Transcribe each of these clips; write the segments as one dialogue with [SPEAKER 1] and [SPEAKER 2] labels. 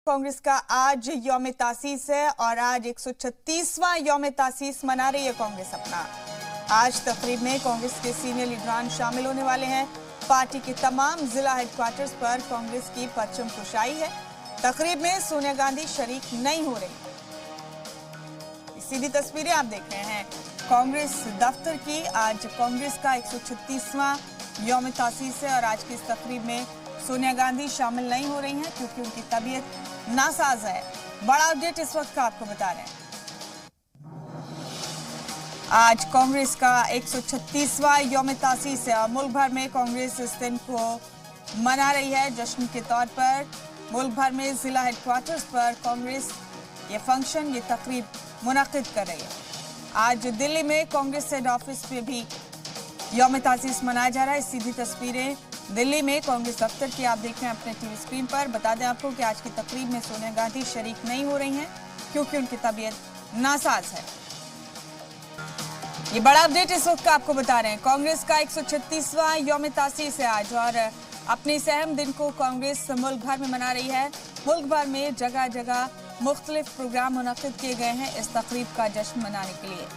[SPEAKER 1] कांग्रेस का आज यौम तासीस है और आज 136वां यौम तासीस मना रही है कांग्रेस अपना। आज तकरीब में कांग्रेस के सीनियर लीडरान शामिल होने वाले हैं। पार्टी के तमाम जिला हेडक्वार्टर्स पर कांग्रेस की परचम कुशाई है। तकरीब में सोनिया गांधी शरीक नहीं हो रही। सीधी तस्वीरें आप देख रहे हैं कांग्रेस दफ्तर की। आज कांग्रेस का 136वां यौम तासीस है और आज की इस तकरीब में सोनिया गांधी शामिल नहीं हो रही हैं क्योंकि उनकी तबीयत नासाज है। बड़ा अपडेट इस वक्त का आपको बता रहे हैं। आज कांग्रेस का 136वां यौम तासीस है और मुल्क भर में कांग्रेस इस दिन को मना रही है जश्न के तौर पर। मुल्क भर में जिला हेडक्वार्टर्स पर कांग्रेस ये फंक्शन, ये तकरीब मुनक्किद कर रही है। आज दिल्ली में कांग्रेस हेड ऑफिस में भी यौम तासीस मनाया जा रहा है। सीधी तस्वीरें दिल्ली में कांग्रेस दफ्तर की आप देख रहे हैं अपने टीवी स्क्रीन पर। बता दें आपको कि आज की तकरीब में सोनिया गांधी शरीक नहीं हो रही हैं क्योंकि उनकी तबीयत नासाज है। ये बड़ा अपडेट इस वक्त का आपको बता रहे हैं। कांग्रेस का 136वां यौम तासीस है आज और अपने इस अहम दिन को कांग्रेस मुल्क भर में मना रही है। मुल्क भर में जगह जगह मुख्तलिफ प्रोग्राम मुनक्किद किए गए हैं इस तकरीब का जश्न मनाने के लिए,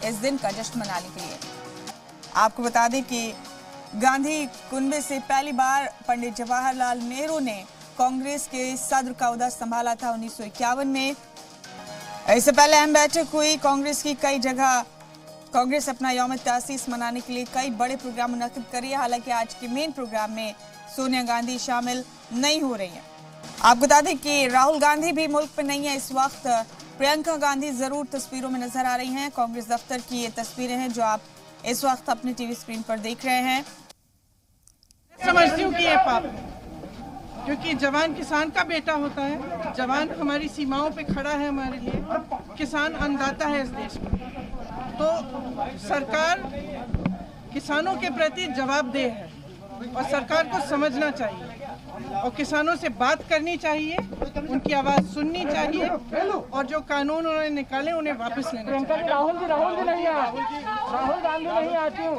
[SPEAKER 1] इस दिन का जश्न मनाने के लिए। आपको बता दें कि गांधी कुनबे से पहली बार पंडित जवाहरलाल नेहरू ने कांग्रेस के सदर का ओहदा संभाला था 1951 में। इससे पहले अहम बैठक हुई कांग्रेस की। कई जगह कांग्रेस अपना यौम तासीस मनाने के लिए कई बड़े प्रोग्राम मुनक्किद कर रही है। हालांकि आज के मेन प्रोग्राम में सोनिया गांधी शामिल नहीं हो रही हैं। आपको बता दें कि राहुल गांधी भी मुल्क में नहीं है इस वक्त। प्रियंका गांधी जरूर तस्वीरों में नजर आ रही हैं। कांग्रेस दफ्तर की ये तस्वीरें हैं जो आप इस वक्त अपने टीवी स्क्रीन पर देख रहे हैं।
[SPEAKER 2] समझती हूँ कि ये पाप है क्योंकि जवान किसान का बेटा होता है। जवान हमारी सीमाओं पे खड़ा है हमारे लिए। किसान अन्नदाता है इस देश में, तो सरकार किसानों के प्रति जवाबदेह है और सरकार को समझना चाहिए और किसानों से बात करनी चाहिए, उनकी आवाज़ सुननी चाहिए और जो कानून उन्होंने निकाले उन्हें वापस लेना चाहिए।
[SPEAKER 3] राहुल गांधी नहीं आती हूँ।